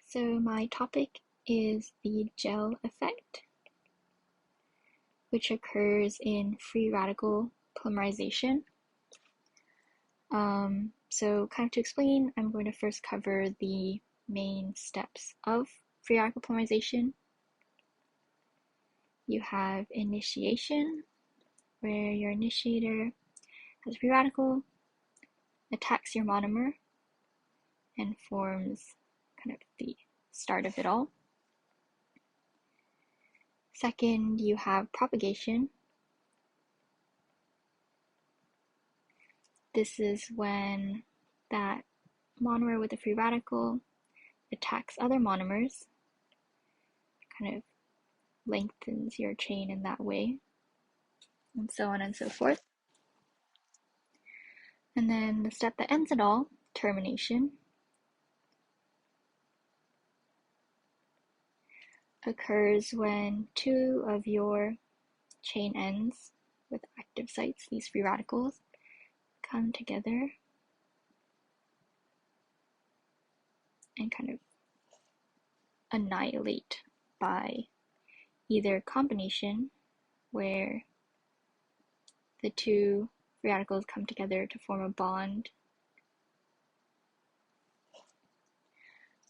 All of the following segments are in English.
So my topic is the gel effect, which occurs in free radical polymerization. So kind of to explain, I'm going to first cover the main steps of free radical polymerization. You have initiation, where your initiator has a free radical, attacks your monomer, and forms kind of the start of it all. Second, you have propagation. This is when that monomer with a free radical attacks other monomers, kind of lengthens your chain in that way, and so on and so forth. And then the step that ends it all, termination, occurs when two of your chain ends with active sites, these free radicals, come together and kind of annihilate by either combination, where the two free radicals come together to form a bond,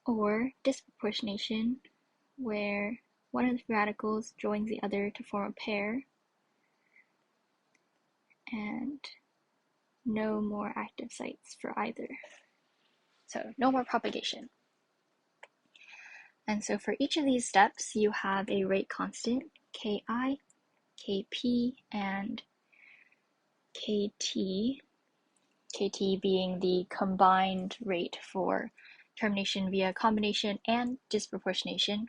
or disproportionation, where one of the free radicals joins the other to form a pair, and no more active sites for either. So no more propagation. And so for each of these steps, you have a rate constant, Ki, Kp, and Kt, Kt being the combined rate for termination via combination and disproportionation.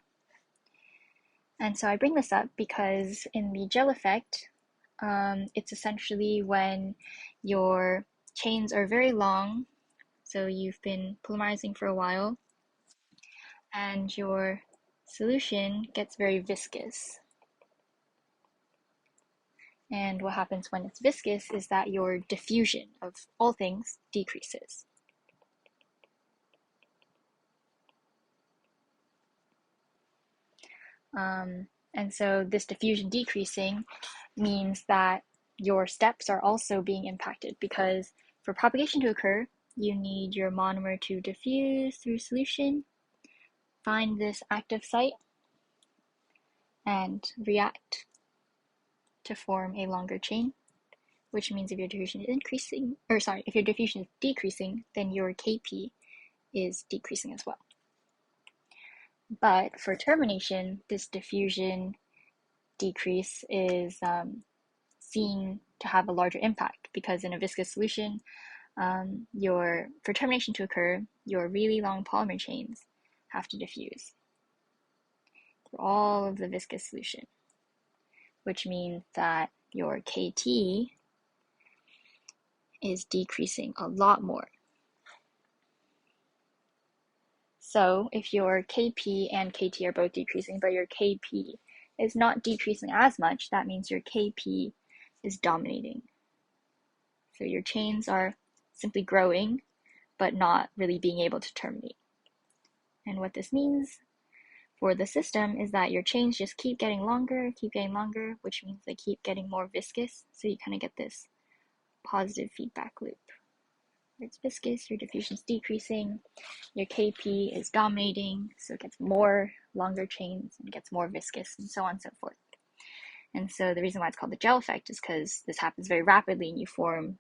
And so I bring this up because in the gel effect, it's essentially when your chains are very long, so you've been polymerizing for a while, and your solution gets very viscous. And what happens when it's viscous is that your diffusion of all things decreases. And so this diffusion decreasing means that your steps are also being impacted, because for propagation to occur, you need your monomer to diffuse through solution, find this active site, and react to form a longer chain, which means if your diffusion is if your diffusion is decreasing, then your Kp is decreasing as well. But for termination, this diffusion decrease is seen to have a larger impact, because in a viscous solution, for termination to occur, your really long polymer chains have to diffuse through all of the viscous solution, which means that your Kt is decreasing a lot more. So if your Kp and Kt are both decreasing, but your Kp is not decreasing as much, that means your Kp is dominating. So your chains are simply growing, but not really being able to terminate. And what this means for the system is that your chains just keep getting longer, which means they keep getting more viscous. So you kind of get this positive feedback loop. It's viscous, your diffusion's decreasing, your Kp is dominating, so it gets more longer chains and it gets more viscous, and so on and so forth. And so the reason why it's called the gel effect is because this happens very rapidly and you form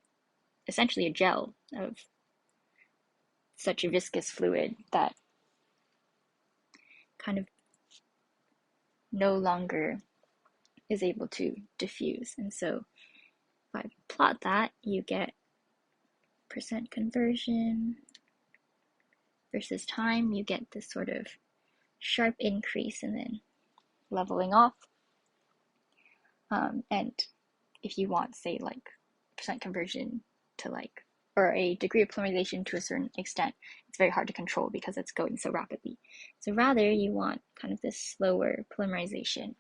essentially a gel of such a viscous fluid that kind of no longer is able to diffuse. And so if I plot that, you get percent conversion versus time. You get this sort of sharp increase and then leveling off. And if you want, say, like percent conversion to or a degree of polymerization to a certain extent, it's very hard to control because it's going so rapidly. So rather, you want kind of this slower polymerization,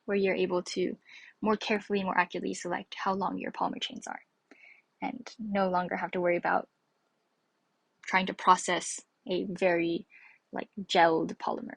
where you're able to more carefully and more accurately select how long your polymer chains are, and no longer have to worry about trying to process a very like gelled polymer.